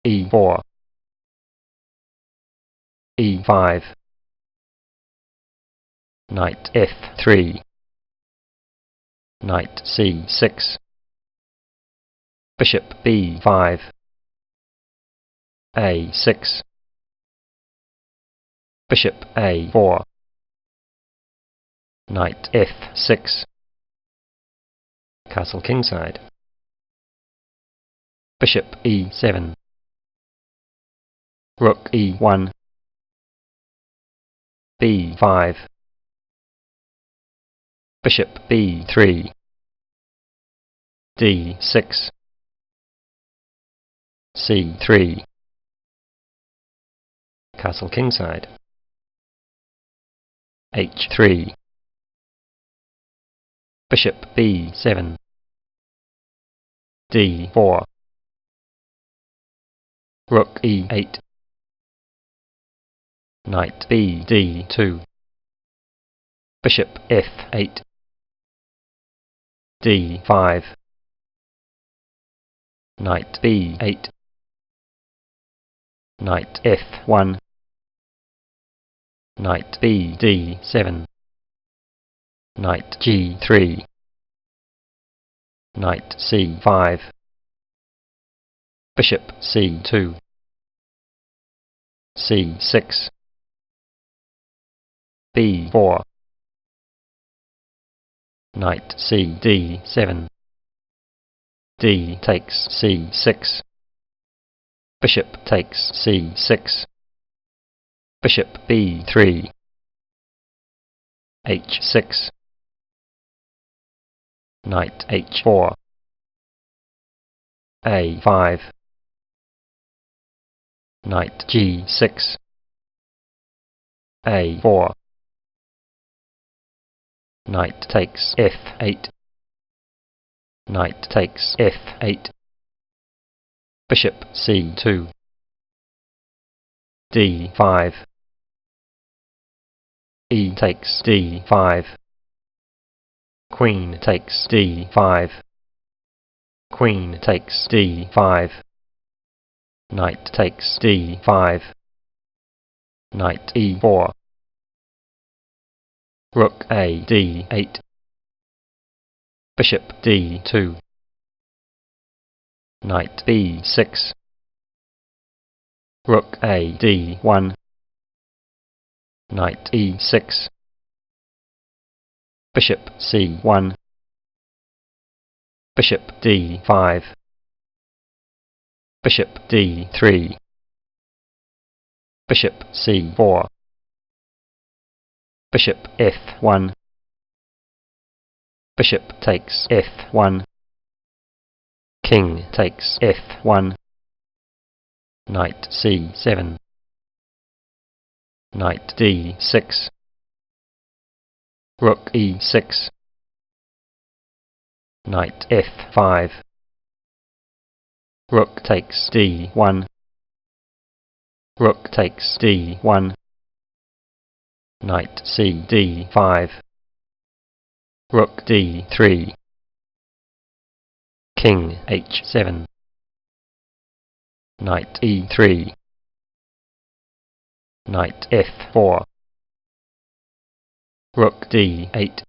E4, E5, knight F3, knight C6, bishop B5, A6, bishop A4, knight F6, castle kingside, bishop E7, rook E1, B5, bishop B3, D6, C3, castle kingside, H3, bishop B7, D4, rook E8, knight B D2, bishop F8, D5, knight B8, knight F1, knight B D7, knight G3, knight C5, bishop C2, C6, B4, knight C D7, D takes C6, bishop takes C6, bishop B3, H6, knight H4, A5, knight G6, A4, knight takes F8, knight takes F8, bishop C2, D5, E takes D5, queen takes D5, queen takes D5, knight takes D5, knight E4, rook A D8, bishop D2, knight B6, rook A D1, knight E6, bishop C1, bishop D5, bishop D3, bishop C4, bishop F1, bishop takes F1, king takes F1, knight C7, knight D6, rook E6, knight F5, rook takes D1, rook takes D1, knight C D5, rook D3, king H7, knight E3, knight F4, rook D8,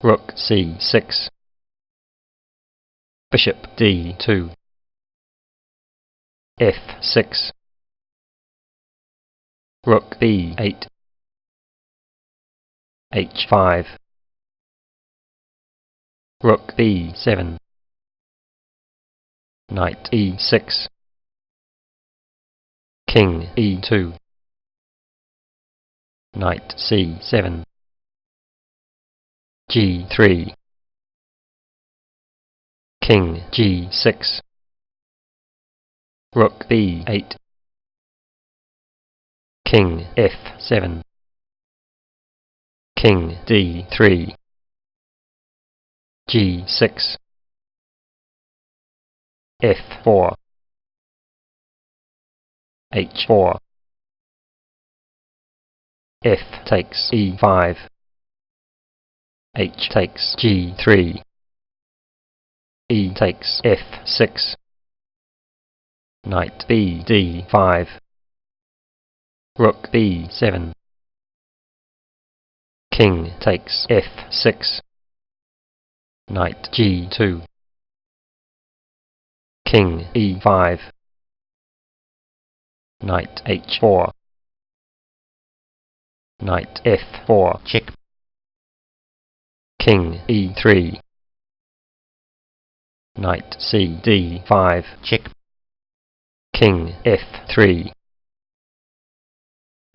rook C6, bishop D2, F6, rook B8, H5, rook B7, knight E6, king E2, knight C7, G3, king G6, rook B8, king F7, king D3, G6, F4, H4, F takes E5, H takes G3, E takes F6, Knight b d5, rook b7, king takes f6, knight g2, king e5, knight h4, knight f4, check, king e3, knight c d5, check, king f3,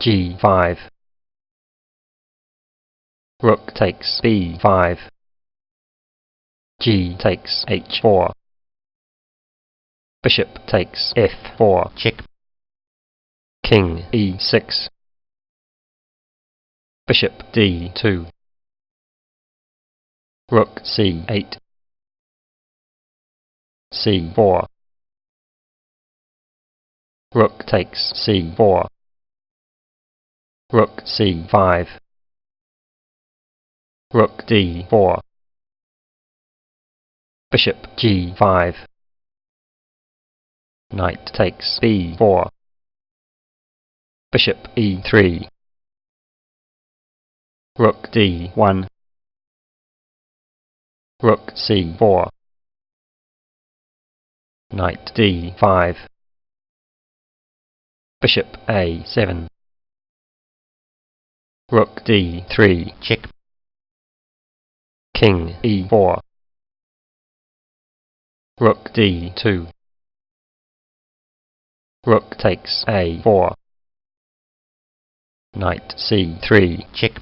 g5, rook takes b5, g takes h4, bishop takes f4, check, king e6, bishop d2, rook c8, c4, rook takes c4, rook c5, rook d4, bishop g5, knight takes b4, bishop e3, rook d1, rook c4, knight d5, bishop a7, rook d3, check, king e4, rook d2, rook takes a4, knight c3, check,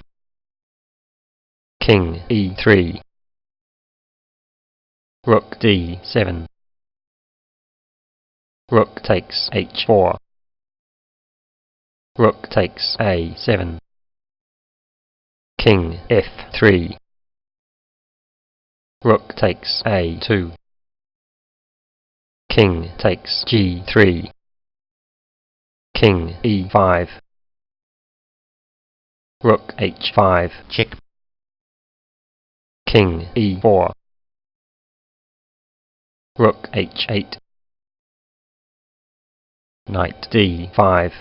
king e3, rook d7, rook takes h4, rook takes a7, king f3, rook takes a2, king takes g3, king e5, rook h5, check, king e4, rook h8, knight d5,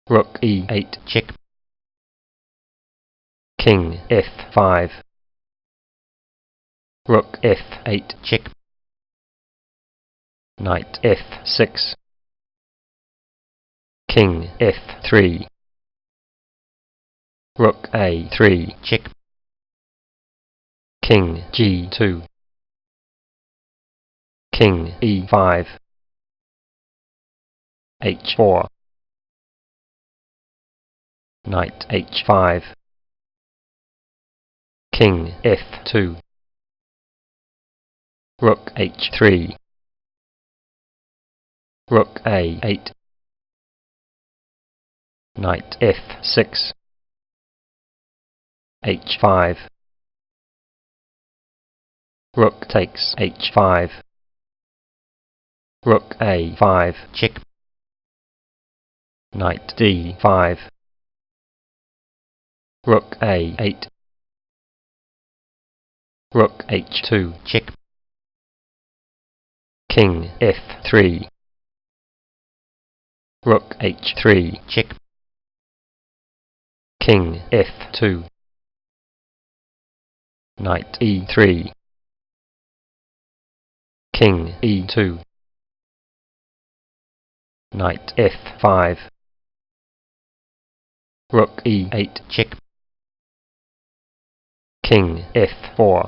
rook e8, check, king f5, rook f8, check, knight f6, king f3, rook a3, check, king g2, king e5, h4, knight h5, king f2, rook h3, rook a8, knight f6, h5, rook takes h5, rook a5, check, knight d5, rook a8, rook h2, check, king f3, rook h3, check, king f2, knight e3, king e2, knight f5, rook e8, check, king f4,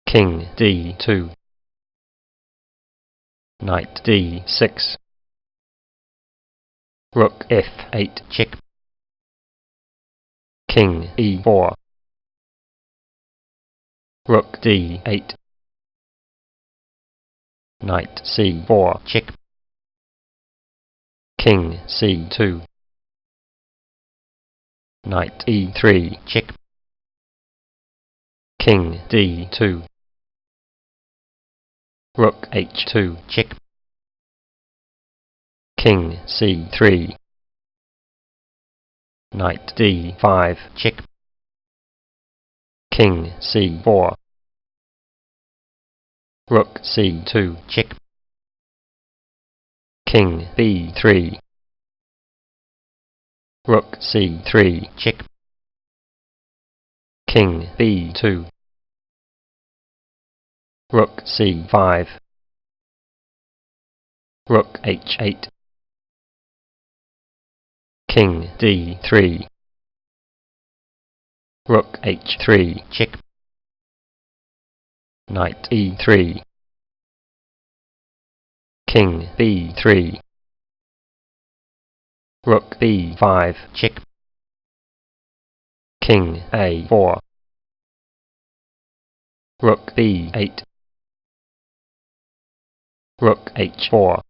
king d2, knight d6, rook f8, check, king e4, rook d8, knight c4, check, king c2, knight e3, check, king d2, rook h2, check, king c3, knight d5, check, king c4, Rook C2, check. King B3. Rook C3, check. King B2. Rook C5. Rook H8. King D3. Rook H3, check. Knight E3. King B3. Rook B5, check. King A4. Rook B8. Rook H4.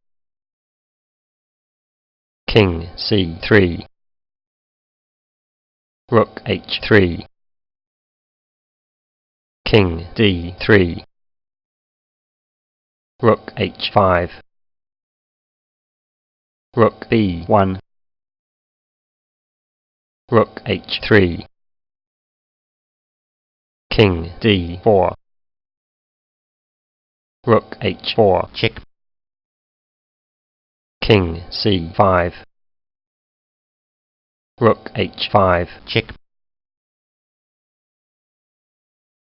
King C3. Rook H3. King D3. Rook H5. Rook B1. Rook H3. King D4. Rook H4, check. King C5. Rook H5, check.